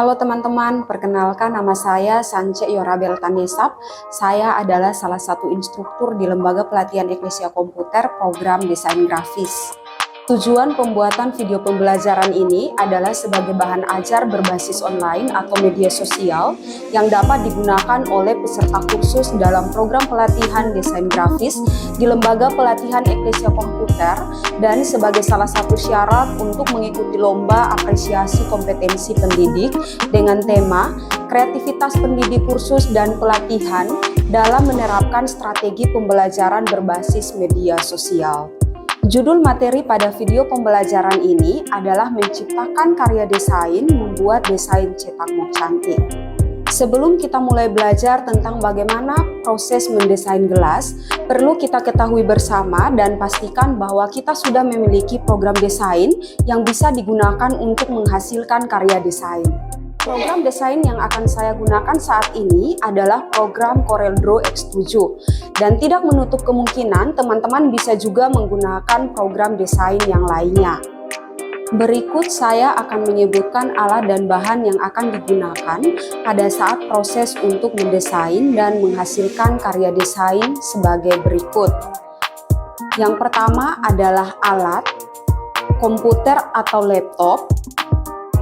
Halo teman-teman, perkenalkan nama saya Sance Yorabel Tanesap. Saya adalah salah satu instruktur di Lembaga Pelatihan Eklesia Komputer program desain grafis. Tujuan pembuatan video pembelajaran ini adalah sebagai bahan ajar berbasis online atau media sosial yang dapat digunakan oleh peserta kursus dalam program pelatihan desain grafis di Lembaga Pelatihan Eklesia Komputer dan sebagai salah satu syarat untuk mengikuti lomba apresiasi kompetensi pendidik dengan tema kreativitas pendidik kursus dan pelatihan dalam menerapkan strategi pembelajaran berbasis media sosial. Judul materi pada video pembelajaran ini adalah menciptakan karya desain membuat desain cetak muk cantik. Sebelum kita mulai belajar tentang bagaimana proses mendesain gelas, perlu kita ketahui bersama dan pastikan bahwa kita sudah memiliki program desain yang bisa digunakan untuk menghasilkan karya desain. Program desain yang akan saya gunakan saat ini adalah program CorelDRAW X7 dan tidak menutup kemungkinan teman-teman bisa juga menggunakan program desain yang lainnya. Berikut saya akan menyebutkan alat dan bahan yang akan digunakan pada saat proses untuk mendesain dan menghasilkan karya desain sebagai berikut. Yang pertama adalah alat, komputer atau laptop.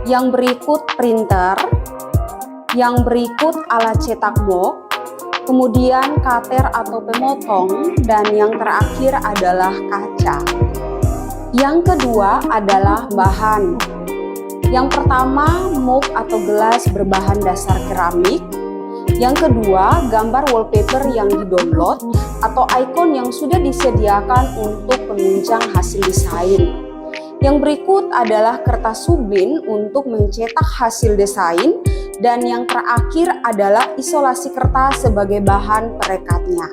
Yang berikut printer, yang berikut alat cetak muk, kemudian cutter atau pemotong, dan yang terakhir adalah kaca. Yang kedua adalah bahan. Yang pertama muk atau gelas berbahan dasar keramik. Yang kedua gambar wallpaper yang di-download atau ikon yang sudah disediakan untuk penunjang hasil desain. Yang berikut adalah kertas sublin untuk mencetak hasil desain, dan yang terakhir adalah isolasi kertas sebagai bahan perekatnya.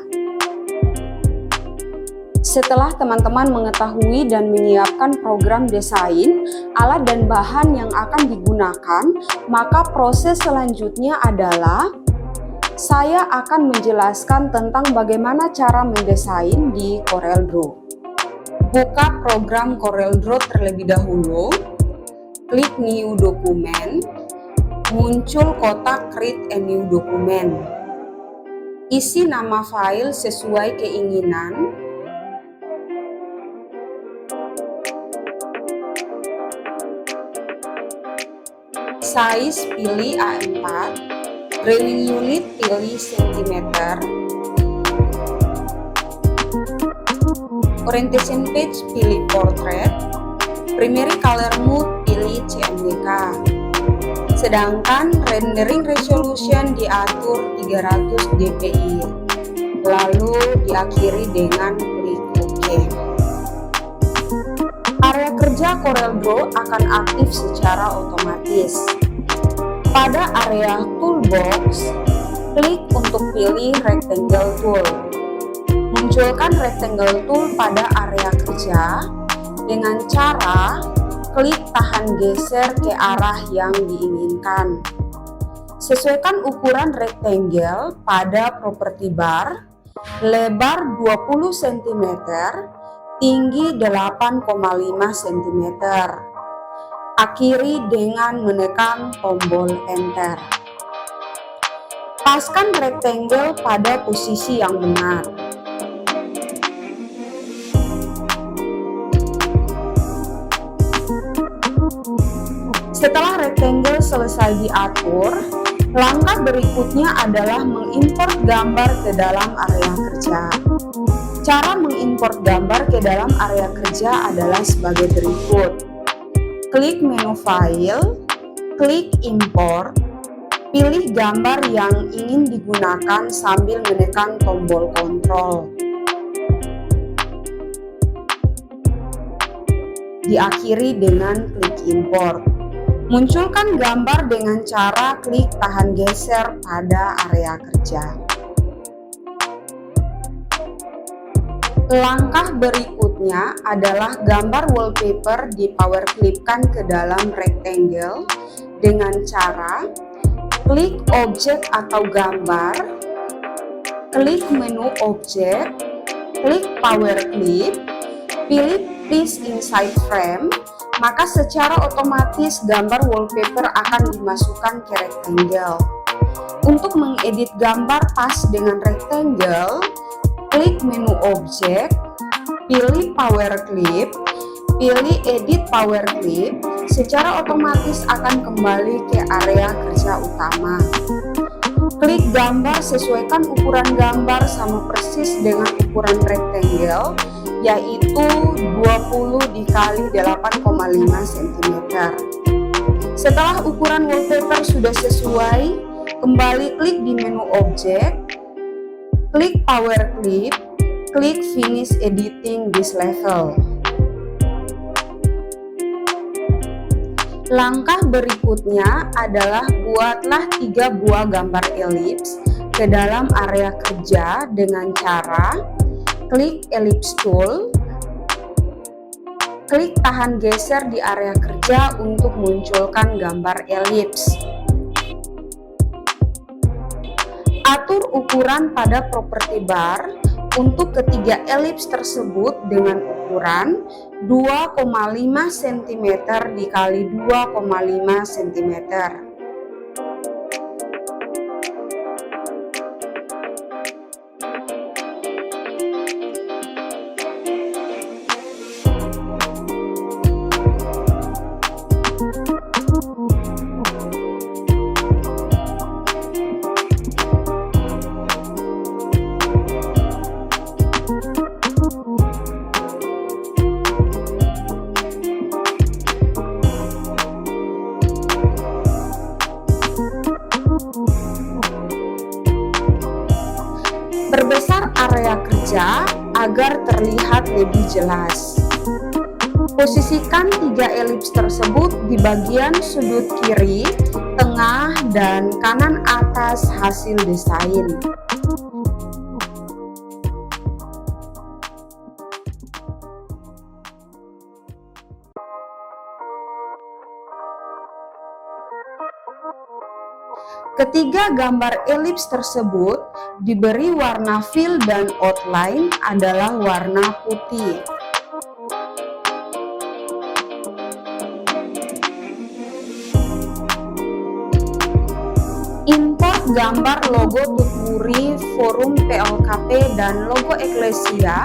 Setelah teman-teman mengetahui dan menyiapkan program desain, alat dan bahan yang akan digunakan, maka proses selanjutnya adalah saya akan menjelaskan tentang bagaimana cara mendesain di CorelDRAW. Buka program CorelDRAW terlebih dahulu, klik New Document, muncul kotak Create a New Document. Isi nama file sesuai keinginan. Size pilih A4, drawing unit pilih cm. Orientation page pilih portrait, primary color mode pilih CMYK, sedangkan rendering resolution diatur 300 dpi, lalu diakhiri dengan klik OK. Area kerja CorelDRAW akan aktif secara otomatis. Pada area toolbox, klik untuk pilih rectangle tool. Munculkan rectangle tool pada area kerja dengan cara klik tahan geser ke arah yang diinginkan. Sesuaikan ukuran rectangle pada property bar, lebar 20 cm, tinggi 8,5 cm. Akhiri dengan menekan tombol enter. Paskan rectangle pada posisi yang benar. Setelah rectangle selesai diatur, langkah berikutnya adalah mengimport gambar ke dalam area kerja. Cara mengimport gambar ke dalam area kerja adalah sebagai berikut. Klik menu file, klik import, pilih gambar yang ingin digunakan sambil menekan tombol kontrol. Diakhiri dengan klik import. Munculkan gambar dengan cara klik tahan geser pada area kerja. Langkah berikutnya adalah gambar wallpaper di power clip-kan ke dalam rectangle dengan cara klik objek atau gambar, klik menu objek, klik power clip, pilih Place Inside Frame, maka secara otomatis gambar wallpaper akan dimasukkan ke rectangle. Untuk mengedit gambar pas dengan rectangle, klik menu objek, pilih power clip, pilih edit power clip, secara otomatis akan kembali ke area kerja utama. Klik gambar, sesuaikan ukuran gambar sama persis dengan ukuran rectangle, yaitu 20 dikali 8,5 cm. Setelah ukuran wallpaper sudah sesuai, kembali klik di menu objek, klik power clip, klik finish editing this level. Langkah berikutnya adalah buatlah 3 buah gambar elips ke dalam area kerja dengan cara klik ellipse tool, klik tahan geser di area kerja untuk munculkan gambar elips. Atur ukuran pada properti bar untuk ketiga elips tersebut dengan ukuran 2,5 cm dikali 2,5 cm. Perbesar area kerja agar terlihat lebih jelas. Posisikan 3 elips tersebut di bagian sudut kiri, tengah, dan kanan atas hasil desain. Ketiga gambar elips tersebut diberi warna fill dan outline adalah warna putih. Import gambar logo Tutburi, Forum PLKP, dan logo Eklesia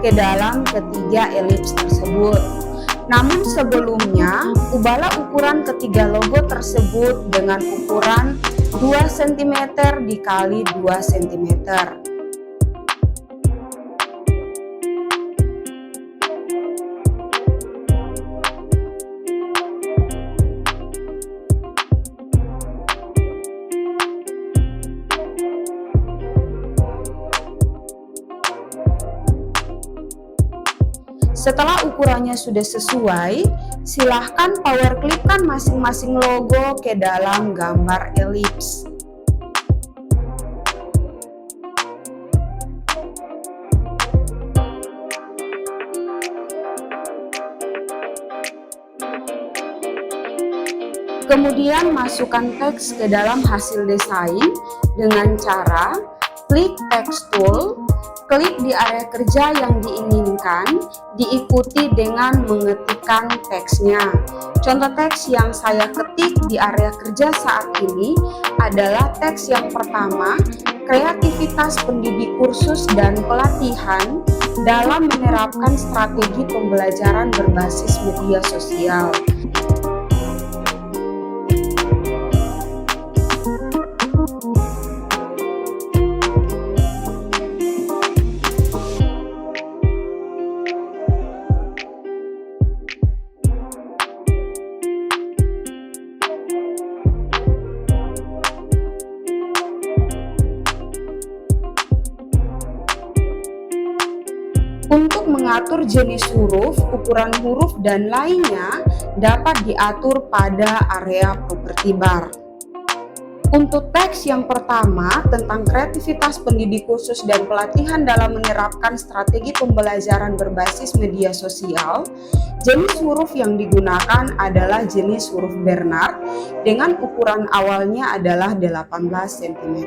ke dalam ketiga elips tersebut. Namun sebelumnya, ubahlah ukuran ketiga logo tersebut dengan ukuran 2 cm dikali 2 cm. Setelah ukurannya sudah sesuai, silahkan power clipkan masing-masing logo ke dalam gambar elips. Kemudian masukkan teks ke dalam hasil desain dengan cara klik text tool, klik di area kerja yang diinginkan, diikuti dengan mengetikkan teksnya. Contoh teks yang saya ketik di area kerja saat ini adalah teks yang pertama, kreativitas pendidik kursus dan pelatihan dalam menerapkan strategi pembelajaran berbasis media sosial. Untuk mengatur jenis huruf, ukuran huruf, dan lainnya dapat diatur pada area properti bar. Untuk teks yang pertama tentang kreativitas pendidik khusus dan pelatihan dalam menerapkan strategi pembelajaran berbasis media sosial, jenis huruf yang digunakan adalah jenis huruf Bernard dengan ukuran awalnya adalah 18 cm.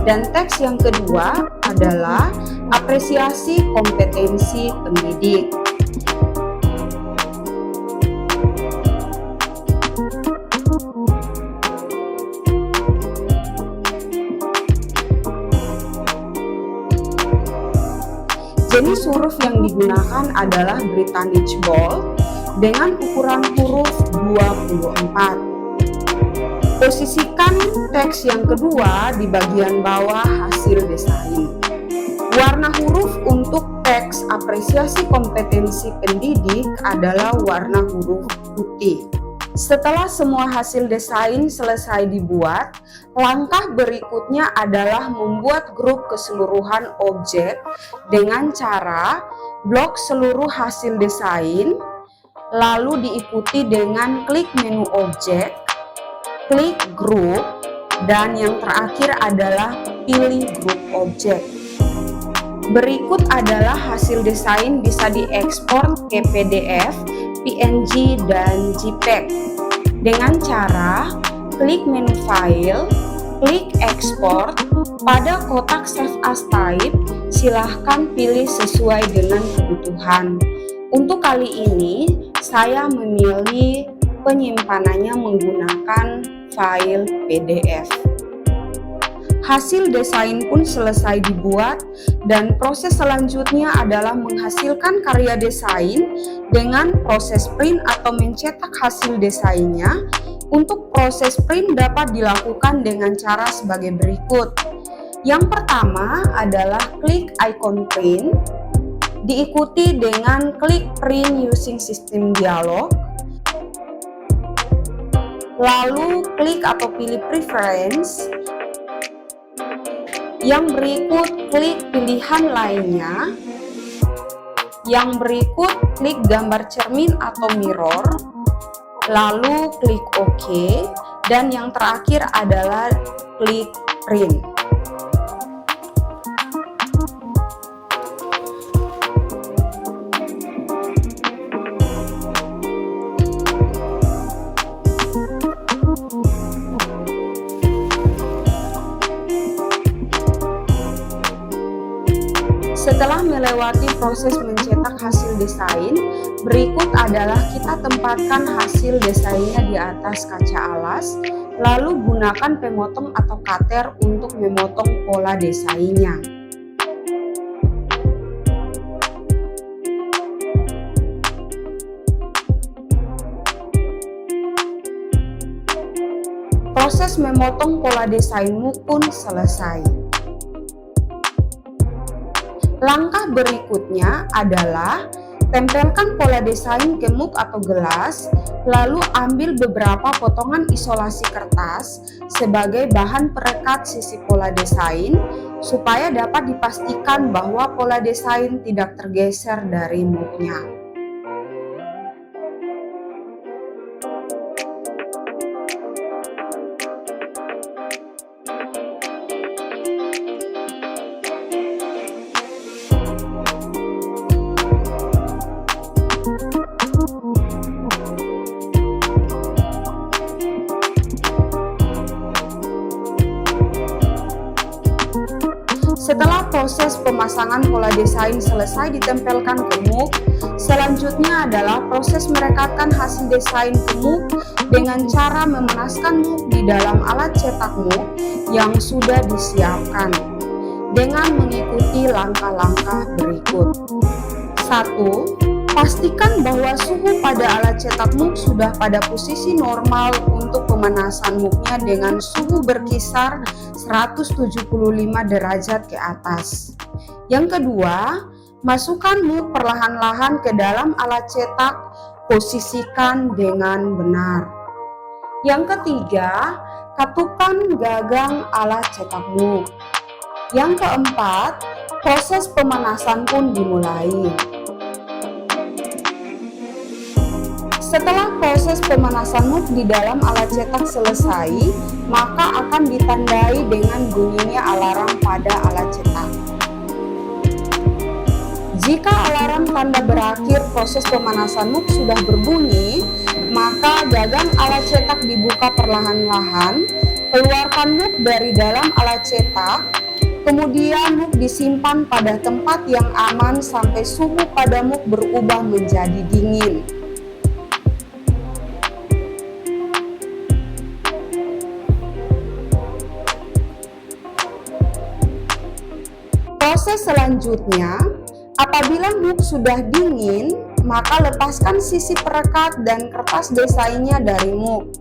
Dan teks yang kedua adalah apresiasi kompetensi pendidik. Jenis huruf yang digunakan adalah Britannic Bold dengan ukuran huruf 24. Posisikan teks yang kedua di bagian bawah hasil desain. Warna huruf untuk teks apresiasi kompetensi pendidik adalah warna huruf putih. Setelah semua hasil desain selesai dibuat, langkah berikutnya adalah membuat grup keseluruhan objek dengan cara blok seluruh hasil desain, lalu diikuti dengan klik menu objek, klik grup, dan yang terakhir adalah pilih grup objek. Berikut adalah hasil desain bisa diekspor ke PDF, PNG, dan JPEG dengan cara klik menu file, klik ekspor, pada kotak save as type silahkan pilih sesuai dengan kebutuhan. Untuk kali ini saya memilih penyimpanannya menggunakan file PDF. Hasil desain pun selesai dibuat dan proses selanjutnya adalah menghasilkan karya desain dengan proses print atau mencetak hasil desainnya. Untuk proses print dapat dilakukan dengan cara sebagai berikut. Yang pertama adalah klik icon print, diikuti dengan klik print using system dialog, lalu klik atau pilih preference. Yang berikut klik pilihan lainnya. Yang berikut klik gambar cermin atau mirror, lalu klik OK, dan yang terakhir adalah klik print. Setelah melewati proses mencetak hasil desain, berikut adalah kita tempatkan hasil desainnya di atas kaca alas, lalu gunakan pemotong atau cutter untuk memotong pola desainnya. Proses memotong pola desainmu pun selesai. Langkah berikutnya adalah tempelkan pola desain ke mug atau gelas, lalu ambil beberapa potongan isolasi kertas sebagai bahan perekat sisi pola desain supaya dapat dipastikan bahwa pola desain tidak tergeser dari mugnya. Setelah proses pemasangan pola desain selesai ditempelkan ke mug, selanjutnya adalah proses merekatkan hasil desain ke mug dengan cara memanaskan mug di dalam alat cetak mug yang sudah disiapkan dengan mengikuti langkah-langkah berikut. 1. Pastikan bahwa suhu pada alat cetak mug sudah pada posisi normal untuk pemanasan mugnya dengan suhu berkisar 175 derajat ke atas. Yang kedua, masukkan mug perlahan-lahan ke dalam alat cetak, posisikan dengan benar. Yang ketiga, katukan gagang alat cetak mug. Yang keempat, proses pemanasan pun dimulai. Setelah proses pemanasan mug di dalam alat cetak selesai, maka akan ditandai dengan bunyinya alarm pada alat cetak. Jika alarm tanda berakhir proses pemanasan mug sudah berbunyi, maka gagang alat cetak dibuka perlahan-lahan, keluarkan mug dari dalam alat cetak, Kemudian MOOC disimpan pada tempat yang aman sampai suhu pada MOOC berubah menjadi dingin. Proses selanjutnya, apabila MOOC sudah dingin, maka lepaskan sisi perekat dan kertas desainnya dari MOOC.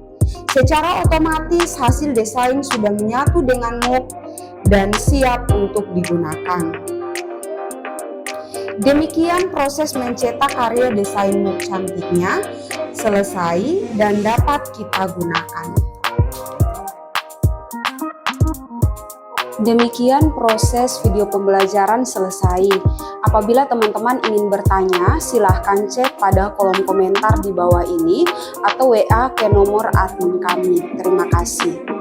Secara otomatis hasil desain sudah menyatu dengan MOOC dan siap untuk digunakan. Demikian proses mencetak karya desain MOOC cantiknya selesai dan dapat kita gunakan. Demikian proses video pembelajaran selesai. Apabila teman-teman ingin bertanya, silahkan cek pada kolom komentar di bawah ini atau WA ke nomor admin kami. Terima kasih.